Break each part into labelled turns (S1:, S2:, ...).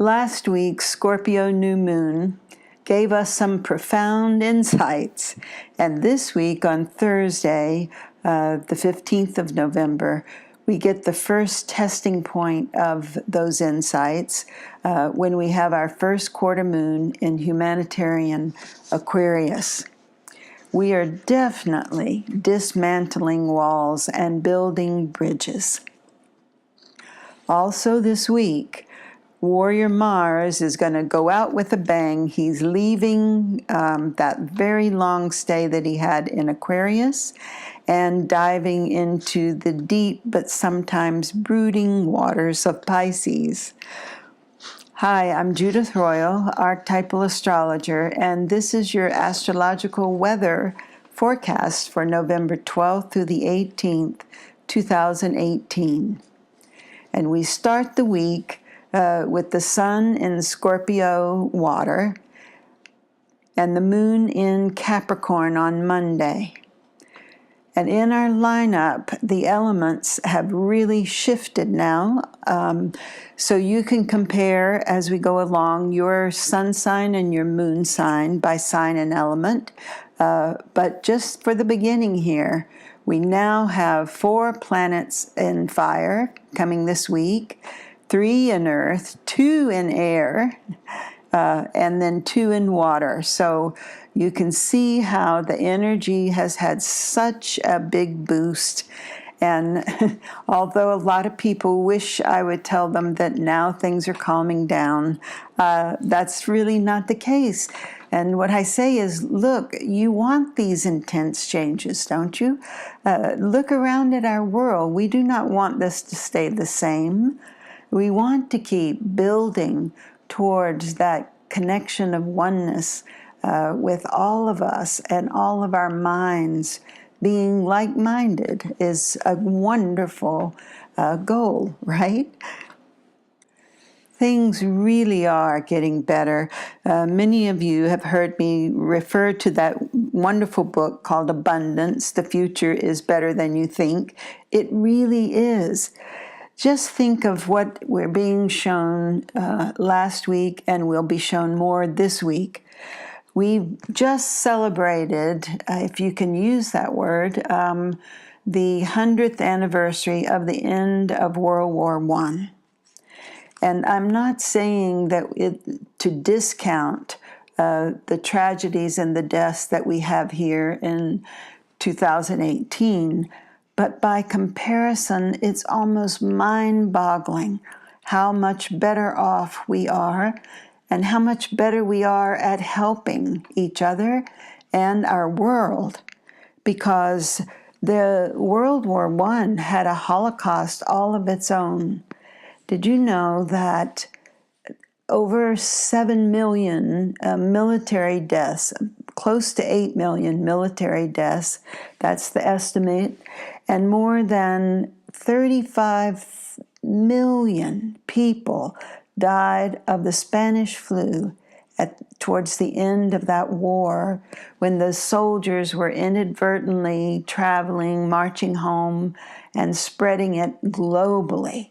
S1: Last week, Scorpio new moon gave us some profound insights. And this week on Thursday, the 15th of November, we get the first testing point of those insights when we have our first quarter moon in humanitarian Aquarius. We are definitely dismantling walls and building bridges. Also this week, Warrior Mars is going to go out with a bang. He's leaving that very long stay that he had in Aquarius and diving into the deep but sometimes brooding waters of Pisces. Hi, I'm Judith Royal, archetypal astrologer, and this is your astrological weather forecast for November 12th through the 18th, 2018. And we start the week with the sun in Scorpio water and the moon in Capricorn on Monday. And in our lineup, the elements have really shifted now. So you can compare as we go along your sun sign and your moon sign by sign and element. But just for the beginning here, we now have 4 planets in fire coming this week. 3 in earth, 2 in air, and then 2 in water. So you can see how the energy has had such a big boost. And although a lot of people wish I would tell them that now things are calming down, that's really not the case. And what I say is, look, you want these intense changes, don't you? Look around at our world. We do not want this to stay the same. We want to keep building towards that connection of oneness with all of us and all of our minds being like-minded is a wonderful goal, right? Things really are getting better. Many of you have heard me refer to that wonderful book called Abundance, The Future is Better Than You Think. It really is. Just think of what we're being shown last week, and we'll be shown more this week. We've just celebrated, if you can use that word, the 100th anniversary of the end of World War I. And I'm not saying that to discount the tragedies and the deaths that we have here in 2018, but by comparison, it's almost mind-boggling how much better off we are and how much better we are at helping each other and our world. Because the World War I had a Holocaust all of its own. Did you know that over 7 million military deaths, close to 8 million military deaths, that's the estimate, and more than 35 million people died of the Spanish flu towards the end of that war, when the soldiers were inadvertently traveling, marching home, and spreading it globally.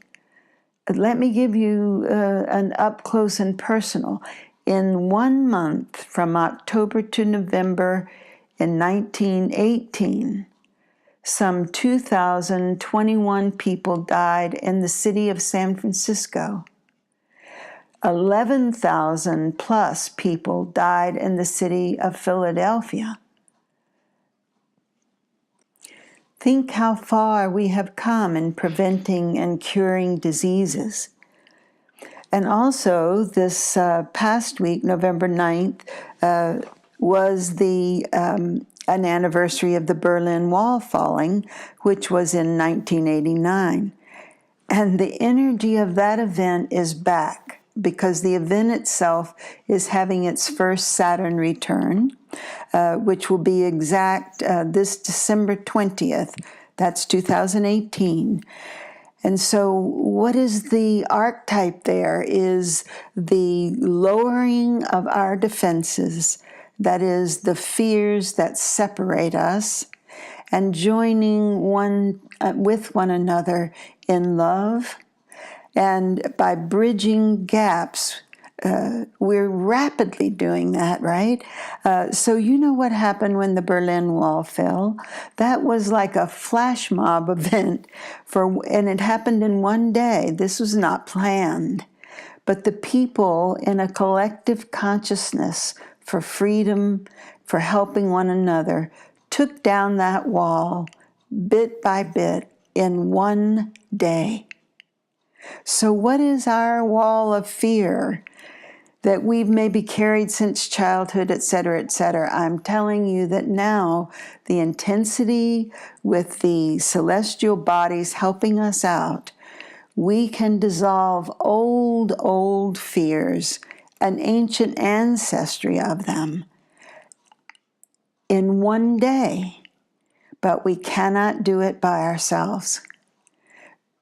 S1: Let me give you an up close and personal. In 1 month, from October to November in 1918, some 2,021 people died in the city of San Francisco. 11,000 plus people died in the city of Philadelphia. Think how far we have come in preventing and curing diseases. And also, this past week, November 9th, was an anniversary of the Berlin Wall falling, which was in 1989. And the energy of that event is back, because the event itself is having its first Saturn return, which will be exact this December 20th. That's 2018. And so what is the archetype there is the lowering of our defenses, that is the fears that separate us, and joining with one another in love And by bridging gaps, we're rapidly doing that, right? So you know what happened when the Berlin Wall fell? That was like a flash mob event, and it happened in one day. This was not planned. But the people in a collective consciousness for freedom, for helping one another, took down that wall bit by bit in one day. So what is our wall of fear that we've maybe carried since childhood, et cetera, et cetera? I'm telling you that now the intensity with the celestial bodies helping us out, we can dissolve old fears, an ancient ancestry of them, in one day. But we cannot do it by ourselves.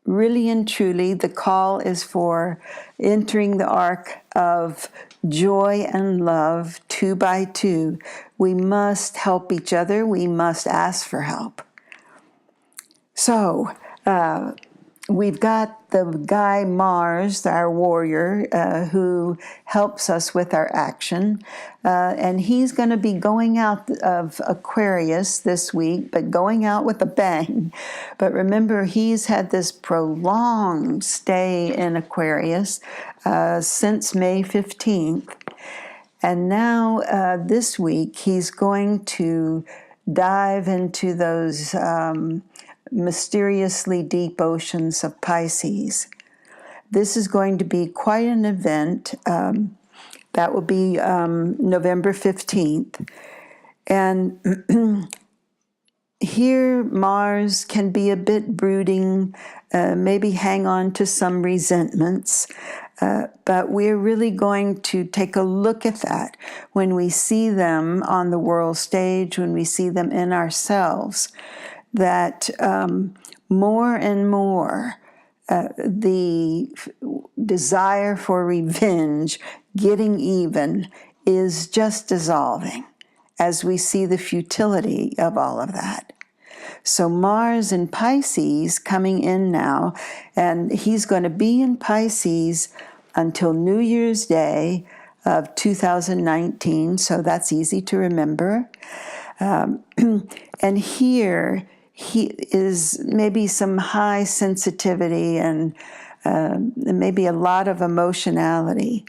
S1: Really and truly, the call is for entering the arc of joy and love 2 by 2. We must help each other. We must ask for help. So, we've got the guy Mars, our warrior, who helps us with our action. And he's going to be going out of Aquarius this week, but going out with a bang. But remember, he's had this prolonged stay in Aquarius since May 15th. And now this week, he's going to dive into those mysteriously deep oceans of Pisces. This is going to be quite an event. That will be November 15th. And here Mars can be a bit brooding, maybe hang on to some resentments. But we're really going to take a look at that when we see them on the world stage, when we see them in ourselves, that more and more the desire for revenge, getting even, is just dissolving as we see the futility of all of that. So Mars in Pisces coming in now, and he's going to be in Pisces until New Year's Day of 2019, so that's easy to remember. And here he is maybe some high sensitivity and maybe a lot of emotionality.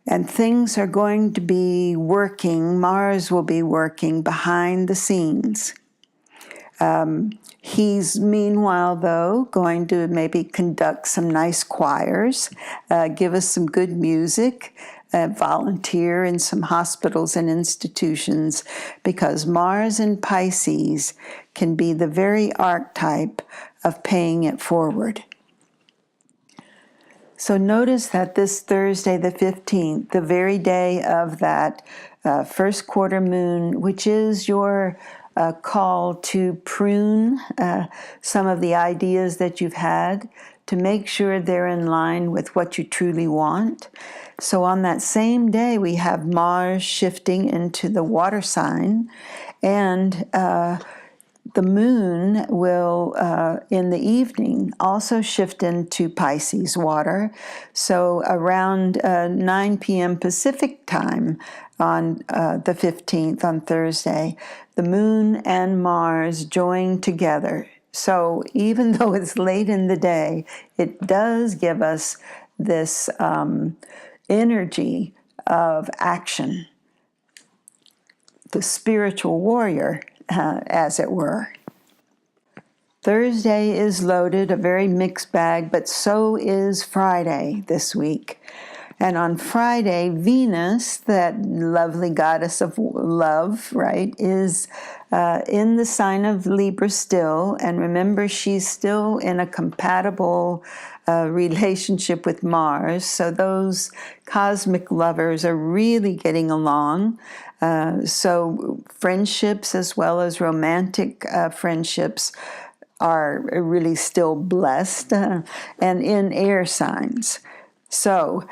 S1: And things are going to be working, Mars will be working behind the scenes. He's meanwhile, though, going to maybe conduct some nice choirs, give us some good music, volunteer in some hospitals and institutions, because Mars in Pisces can be the very archetype of paying it forward. So notice that this Thursday, the 15th, the very day of that first quarter moon, which is your call to prune some of the ideas that you've had, to make sure they're in line with what you truly want. So on that same day, we have Mars shifting into the water sign, and the moon will, in the evening, also shift into Pisces water. So around 9 p.m. Pacific time on the 15th, on Thursday, the moon and Mars join together. So even though it's late in the day, it does give us this energy of action, the spiritual warrior, as it were. Thursday is loaded, a very mixed bag, but so is Friday this week. And on Friday, Venus, that lovely goddess of love, right, is in the sign of Libra still. And remember, she's still in a compatible relationship with Mars. So those cosmic lovers are really getting along. So friendships as well as romantic friendships are really still blessed and in air signs. So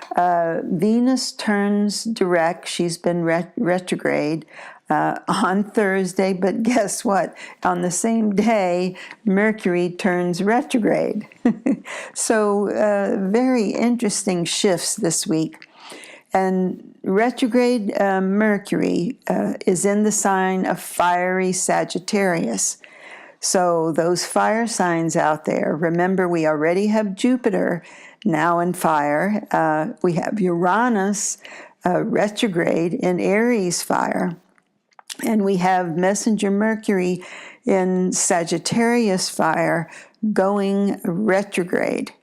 S1: Venus turns direct. She's been retrograde on Thursday, but guess what? On the same day, Mercury turns retrograde. So very interesting shifts this week. And retrograde Mercury is in the sign of fiery Sagittarius. So those fire signs out there, remember we already have Jupiter now in fire. We have Uranus retrograde in Aries fire. And we have Messenger Mercury in Sagittarius fire going retrograde.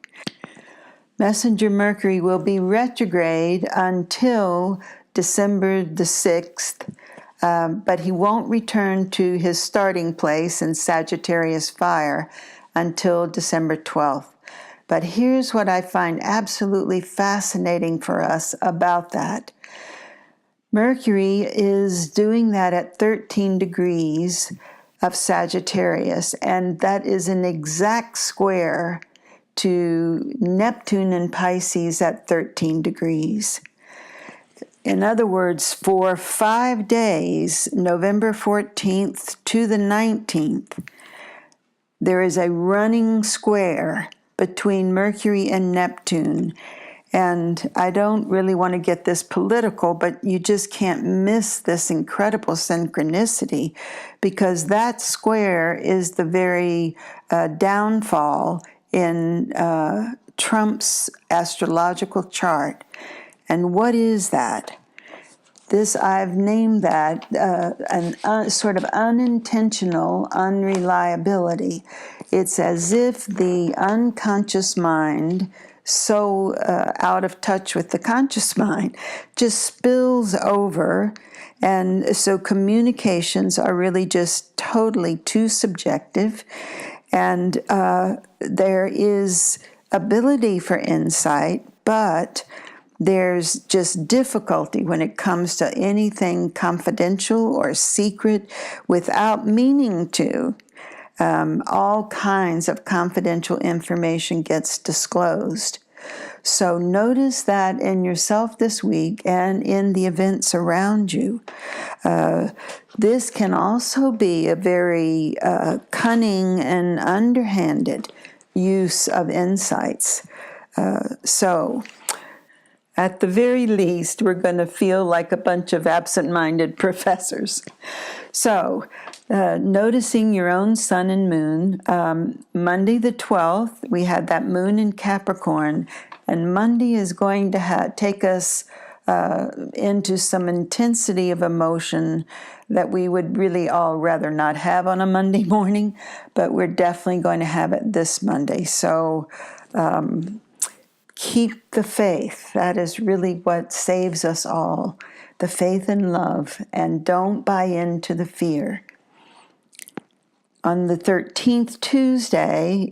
S1: Messenger Mercury will be retrograde until December the 6th, but he won't return to his starting place in Sagittarius fire until December 12th. But here's what I find absolutely fascinating for us about that. Mercury is doing that at 13 degrees of Sagittarius, and that is an exact square to Neptune in Pisces at 13 degrees. In other words, for 5 days, November 14th to the 19th, there is a running square between Mercury and Neptune. And I don't really want to get this political, but you just can't miss this incredible synchronicity, because that square is the very downfall in Trump's astrological chart. And what is that? I've named that sort of unintentional unreliability. It's as if the unconscious mind, so out of touch with the conscious mind, just spills over. And so communications are really just totally too subjective. And there is ability for insight, but there's just difficulty when it comes to anything confidential or secret without meaning to. All kinds of confidential information gets disclosed. So notice that in yourself this week and in the events around you. This can also be a very cunning and underhanded use of insights. So at the very least, we're going to feel like a bunch of absent-minded professors. So, noticing your own sun and moon, Monday the 12th, we had that moon in Capricorn, and Monday is going to take us into some intensity of emotion that we would really all rather not have on a Monday morning, but we're definitely going to have it this Monday. So, keep the faith. That is really what saves us all. The faith and love. And don't buy into the fear. On the 13th, Tuesday,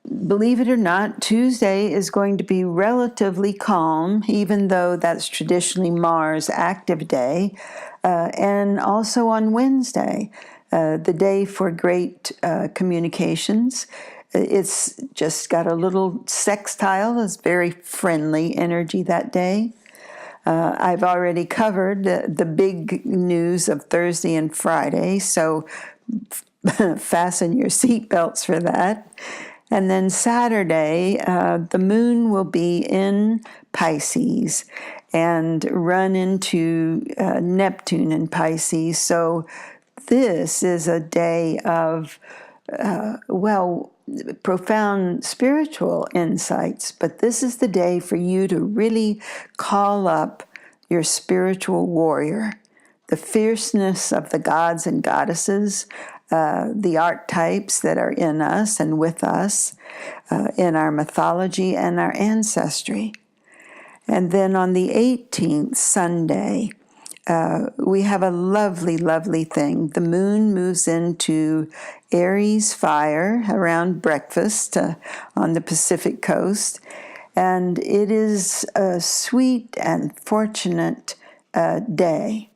S1: believe it or not, Tuesday is going to be relatively calm, even though that's traditionally Mars' active day. And also on Wednesday, the day for great communications. It's just got a little sextile, it's very friendly energy that day. I've already covered the big news of Thursday and Friday, so fasten your seatbelts for that. And then Saturday, the moon will be in Pisces and run into Neptune in Pisces. So this is a day of, profound spiritual insights, but this is the day for you to really call up your spiritual warrior, the fierceness of the gods and goddesses, the archetypes that are in us and with us, in our mythology and our ancestry. And then on the 18th, Sunday, we have a lovely, lovely thing. The moon moves into Aries fire around breakfast on the Pacific coast. And it is a sweet and fortunate day.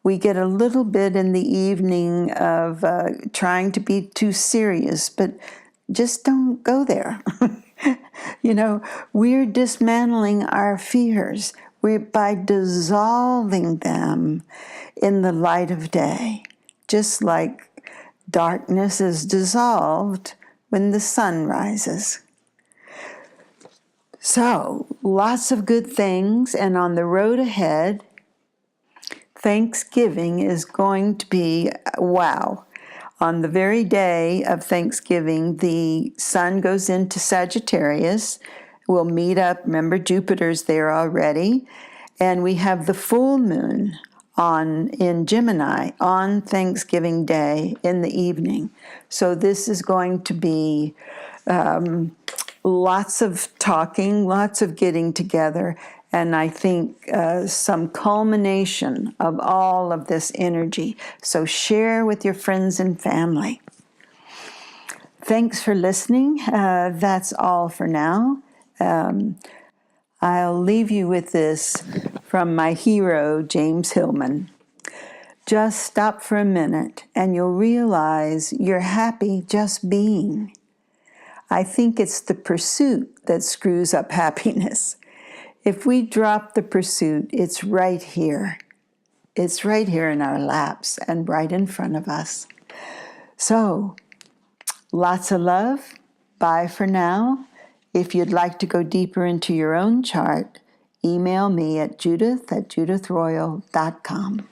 S1: We get a little bit in the evening of trying to be too serious, but just don't go there. We're dismantling our fears. by dissolving them in the light of day, just like darkness is dissolved when the sun rises. So, lots of good things, and on the road ahead, Thanksgiving is going to be wow. On the very day of Thanksgiving, the sun goes into Sagittarius. We'll meet up. Remember, Jupiter's there already. And we have the full moon in Gemini on Thanksgiving Day in the evening. So this is going to be lots of talking, lots of getting together, and I think some culmination of all of this energy. So share with your friends and family. Thanks for listening. That's all for now. I'll leave you with this from my hero, James Hillman. Just stop for a minute and you'll realize you're happy just being. I think it's the pursuit that screws up happiness. If we drop the pursuit, it's right here. It's right here in our laps and right in front of us. So, lots of love. Bye for now. If you'd like to go deeper into your own chart, email me at judith@judithroyal.com.